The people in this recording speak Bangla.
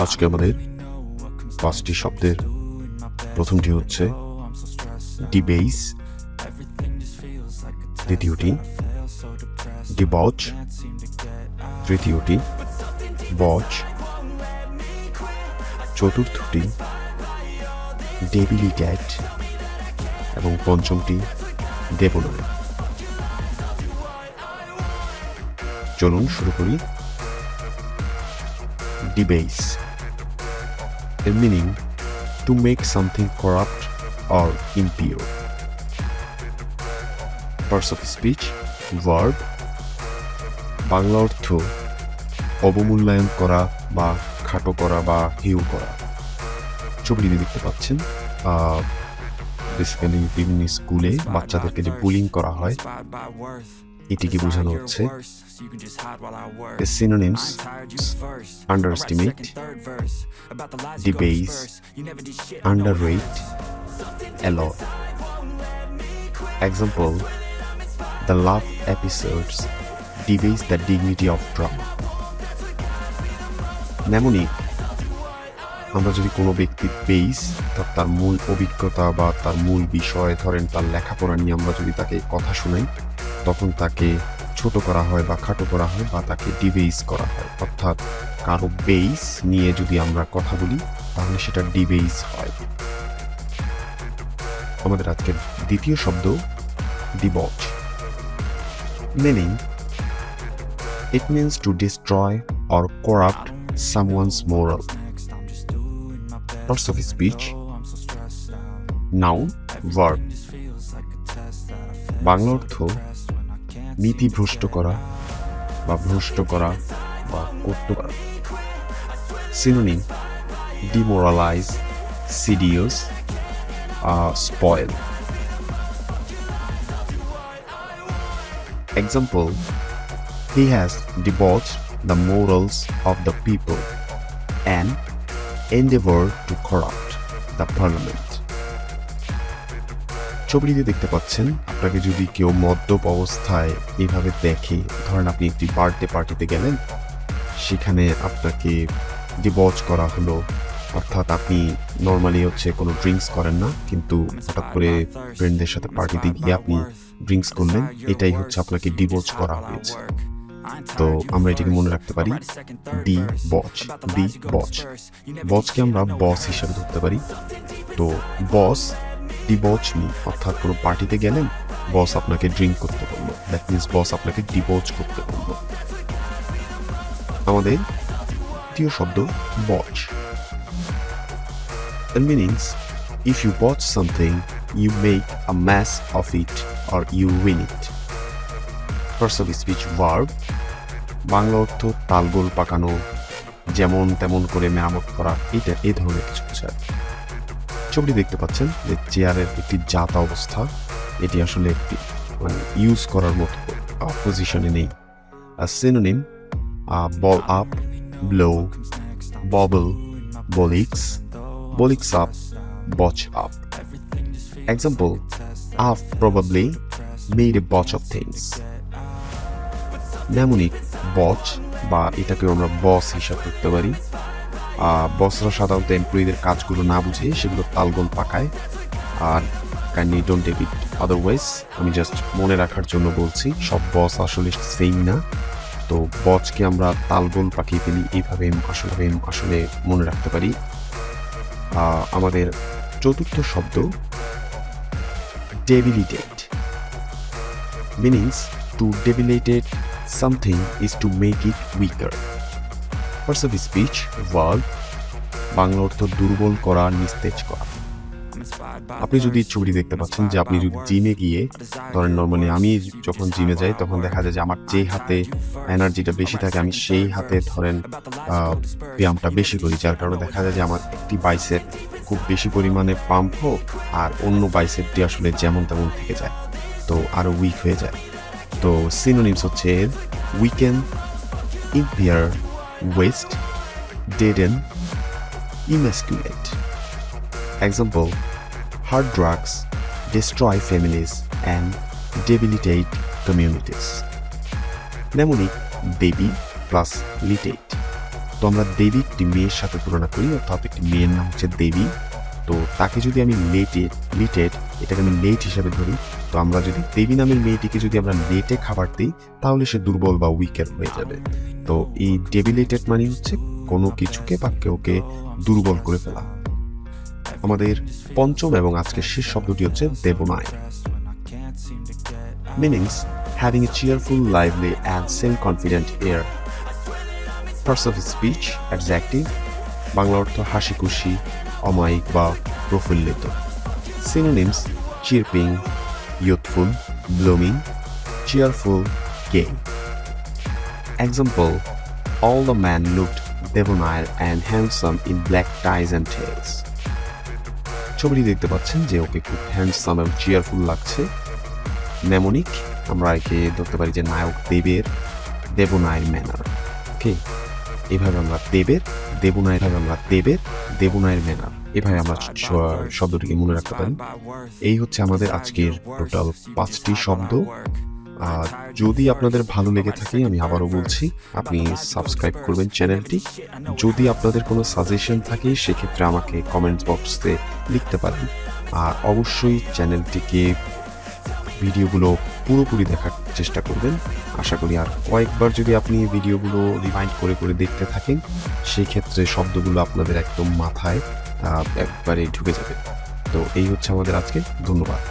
আজকে আমাদের পাঁচটি শব্দের প্রথমটি হচ্ছে ডিবেস, দ্বিতীয়টি ডিবাউচ, তৃতীয়টি বচ, চতুর্থটি ডেবিলিটেট এবং পঞ্চমটি ডেবোনাইর। চলুন শুরু করি। ডিবেস এর meaning to make something corrupt or impure. Parts of speech, verb, Bangla অর্থ অবমূল্যায়ন করা বা খাটো করা বা হেয় করা। ছবিটি দেখতে পাচ্ছেন, বেসিক্যালি বিভিন্ন স্কুলে বাচ্চাদেরকে যে বুলিং করা হয় এটিকে বোঝানো হচ্ছে। The synonyms: underestimate, debase, underrate, alloy. Example: the love episodes debase the dignity of drama. Mnemonic: আমরা যদি কোনো ব্যক্তির বেস তার মূল অভিজ্ঞতা বা তার মূল বিষয়, ধরেন তার লেখাপড়া নিয়ে আমরা যদি তাকে কথা শোনাই, তখন তাকে ছোট করা হয় বা খাটো করা হয় বা তাকে ডিবেস করা হয়। অর্থাৎ কারো বেস নিয়ে যদি আমরা কথা বলি তাহলে সেটা ডিবেস হয়। আমাদের আজকের দ্বিতীয় শব্দ debauch. Meaning: it means to destroy or corrupt someone's moral. Parts of speech: noun, verb. Bangla অর্থ নীতি ভ্রষ্ট করা বা ভ্রষ্ট করা বা কট্ট করা। Synonym: demoralize, seduce, spoil. Example: he has debauched the morals of the people and endeavored to corrupt the parliament. ছবিটিতে দেখতে পাচ্ছেন, আপনাকে যদি কেউ মদ্যপ অবস্থায় এইভাবে দেখে, ধরেন আপনি একটি বার্থডে পার্টিতে গেলেন, সেখানে আপনাকে ডিবচ করা হলো, অর্থাৎ আপনি নর্মালি কোনো ড্রিঙ্কস করেন না, কিন্তু হঠাৎ করে ফ্রেন্ডদের সাথে পার্টিতে গিয়ে আপনি ড্রিঙ্কস করলেন, এটাই হচ্ছে আপনাকে ডিবচ করা হয়েছে। তো আমরা এটিকে মনে রাখতে পারি ডি বচ, ডি বচ। বচকে আমরা বস হিসাবে ধরতে পারি। তো বস ডিবচ মি, অর্থাৎ কোনো পার্টিতে গেলেন, বস আপনাকে ড্রিঙ্ক করতে বললো, দ্যাট মিনস বস আপনাকে ডিবচ করতে বললো। আমাদের তৃতীয় শব্দ বচ। The meanings: if you botch something, you make a mess of it or you win it. Parts of speech: verb. Bangla অর্থ তালগোল পাকানো, যেমন তেমন করে মেরামত করা, এটা এই ধরনের কিছু বোঝায়। ছবিটি দেখতে পাচ্ছেন যে চেয়ারের একটি জাতা অবস্থা, এটি আসলে একটি ইউজ করার মতো পজিশনে নেই। Synonym: ball up, blow, bobble, bollix, bolics up, botch up. Example: I've probably made a botch of things. Mnemonic: botch বা এটাকে আমরা বস হিসাবে ধরতে পারি। বসরা সাধারণত এমপ্লয়ীদের কাজগুলো না বুঝে সেগুলো তালগোল পাকায়। আর kindly don't take it otherwise, আমি জাস্ট মনে রাখার জন্য বলছি, সব বস আসলে সেম না। তো বচকে আমরা তালগোল পাকিয়ে ফেলি, এইভাবে আসলে মনে রাখতে পারি। আমাদের চতুর্থ শব্দ debilitate. Meanings: to debilitate something is to make it weaker. Parts of speech: verb. Bangla অর্থ দুর্বল করা, নিস্তেজ করা। আপনি যদি ছবিটি দেখতে পাচ্ছেন যে আপনি যদি জিমে গিয়ে, ধরেন নর্মালি আমি যখন জিমে যাই তখন দেখা যায় যে আমার যে হাতে এনার্জিটা বেশি থাকে আমি সেই হাতে ধরেন ব্যায়ামটা বেশি করি, যার কারণে দেখা যায় যে আমার একটি বাইসেপ খুব বেশি পরিমাণে পাম্প হোক আর অন্য বাইসেপটি আসলে যেমন তেমন থেকে যায়, তো আরো উইক হয়ে যায়। তো সিনোনিমস হচ্ছে weaken, impair, waste, deaden, emasculate. Example: hard drugs destroy families and debilitate communities. Mnemonic: debi plus litate. তো আমরা দেবী একটি মেয়ের সাথে তুলনা করি, অর্থাৎ একটি মেয়ের নাম হচ্ছে দেবী। তো তাকে যদি আমি লিটেড এটাকে আমি লেট হিসাবে ধরি, তো আমরা যদি দেবী নামের মেয়েটিকে যদি আমরা লেটে খাবার দিই তাহলে সে দুর্বল বা উইকের হয়ে যাবে। তো এই ডেবিলিটেড মানে হচ্ছে কোনো কিছুকে বা কেউকে দুর্বল করে ফেলা। আমাদের পঞ্চম এবং আজকের শেষ শব্দটি হচ্ছে debonair. Meanings: having a cheerful, lively and self-confident air. Parts of speech: adjective, Bangla অর্থ হাসি খুশি, অমায়িক বা প্রফুল্লিত। Synonyms: chirping, youthful, blooming, cheerful, gay. Example: all the men looked debonair and handsome in black ties and tails. ছবিটি দেখতে পাচ্ছেন যে ওকে খুব হ্যান্ডসাম এবং চিয়ারফুল লাগছে। নেমোনিক, আমরা একে ধরতে পারি যে নায়ক দেবের, দেবনায়ের ম্যানার। ওকে, এভাবে আমরা দেবের, দেবনায়ের, আমরা দেবের, দেবনায়ের ম্যানার, এভাবে আমরা শব্দটিকে মনে রাখতে পারি। এই হচ্ছে আমাদের আজকের টোটাল 5টি শব্দ। আর যদি আপনাদের ভালো লেগে থাকে, আমি আবারও বলছি, আপনি সাবস্ক্রাইব করবেন চ্যানেলটি। যদি আপনাদের কোনো সাজেশন থাকে সেক্ষেত্রে আমাকে কমেন্ট বক্সে লিখতে পারেন। আর অবশ্যই চ্যানেলটিকে ভিডিওগুলো পুরোপুরি দেখার চেষ্টা করবেন। আশা করি আর কয়েকবার যদি আপনি ভিডিওগুলো রিমাইন্ড করে করে দেখতে থাকেন, সেই ক্ষেত্রে শব্দগুলো আপনাদের একদম মাথায় একবারে ঢুকে যাবে। তো এই হচ্ছে আমাদের আজকে। ধন্যবাদ।